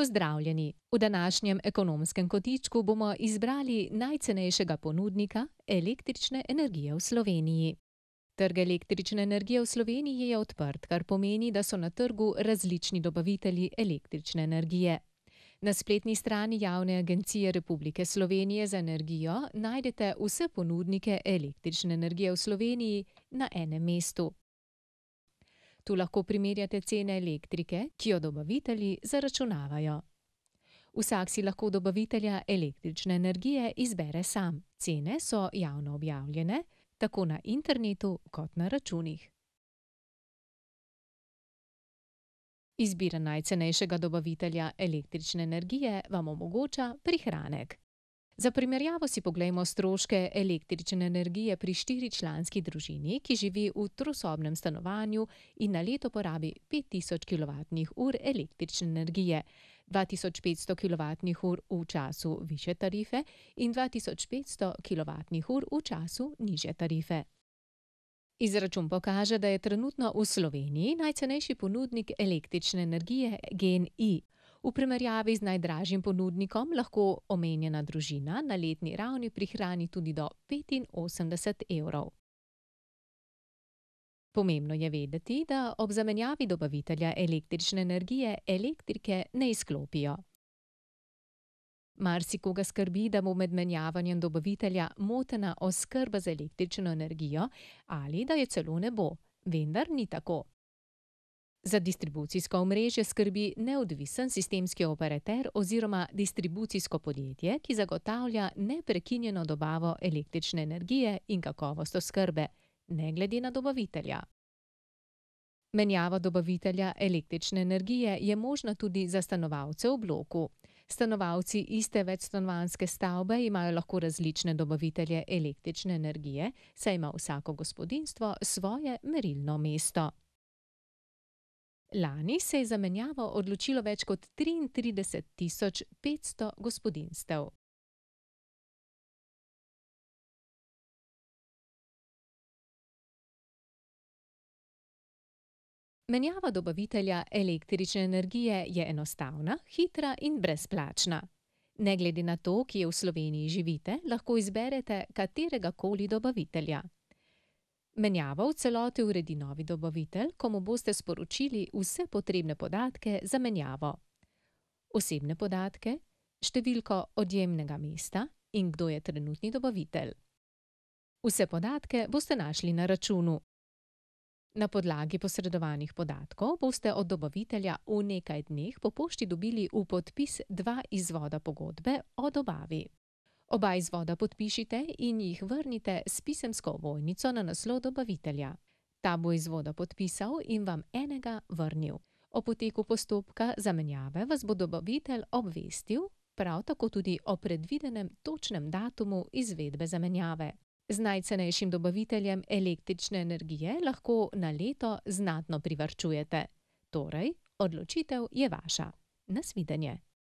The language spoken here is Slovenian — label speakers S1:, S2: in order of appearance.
S1: Pozdravljeni! V današnjem ekonomskem kotičku bomo izbrali najcenejšega ponudnika električne energije v Sloveniji. Trg električne energije v Sloveniji je odprt, kar pomeni, da so na trgu različni dobavitelji električne energije. Na spletni strani Javne agencije Republike Slovenije za energijo najdete vse ponudnike električne energije v Sloveniji na enem mestu. Tu lahko primerjate cene elektrike, ki jo dobavitelji zaračunavajo. Vsak si lahko dobavitelja električne energije izbere sam. Cene so javno objavljene, tako na internetu kot na računih. Izbira najcenejšega dobavitelja električne energije vam omogoča prihranek. Za primerjavo si poglejmo stroške električne energije pri štiričlanski družini, ki živi v trosobnem stanovanju in na leto porabi 5000 kWh električne energije, 2500 kWh v času višje tarife in 2500 kWh v času nižje tarife. Izračun pokaže, da je trenutno v Sloveniji najcenejši ponudnik električne energije GEN-I. V primerjavi z najdražjim ponudnikom lahko omenjena družina na letni ravni prihrani tudi do 85 evrov. Pomembno je vedeti, da ob zamenjavi dobavitelja električne energije elektrike ne izklopijo. Marsikoga skrbi, da bo med menjavanjem dobavitelja motena oskrba z električno energijo ali da je celo ne bo, vendar ni tako. Za distribucijsko omrežje skrbi neodvisen sistemski operater oziroma distribucijsko podjetje, ki zagotavlja neprekinjeno dobavo električne energije in kakovost oskrbe, ne glede na dobavitelja. Menjava dobavitelja električne energije je možna tudi za stanovalce v bloku. Stanovalci iste večstanovanjske stavbe imajo lahko različne dobavitelje električne energije, saj ima vsako gospodinjstvo svoje merilno mesto. Lani se je za menjavo odločilo več kot 33 500 gospodinjstev. Menjava dobavitelja električne energije je enostavna, hitra in brezplačna. Ne glede na to, kje v Sloveniji živite, lahko izberete kateregakoli dobavitelja. Menjavo v celoti uredi novi dobavitelj, ko mu boste sporočili vse potrebne podatke za menjavo. Osebne podatke, številko odjemnega mesta in kdo je trenutni dobavitelj. Vse podatke boste našli na računu. Na podlagi posredovanih podatkov boste od dobavitelja v nekaj dneh po pošti dobili v podpis 2 izvoda pogodbe o dobavi. Oba izvoda podpišite in jih vrnite s pisemsko ovojnico na naslov dobavitelja. Ta bo izvoda podpisal in vam enega vrnil. O poteku postopka zamenjave vas bo dobavitelj obvestil, prav tako tudi o predvidenem točnem datumu izvedbe zamenjave. Z najcenejšim dobaviteljem električne energije lahko na leto znatno privarčujete. Torej, odločitev je vaša. Nasvidenje!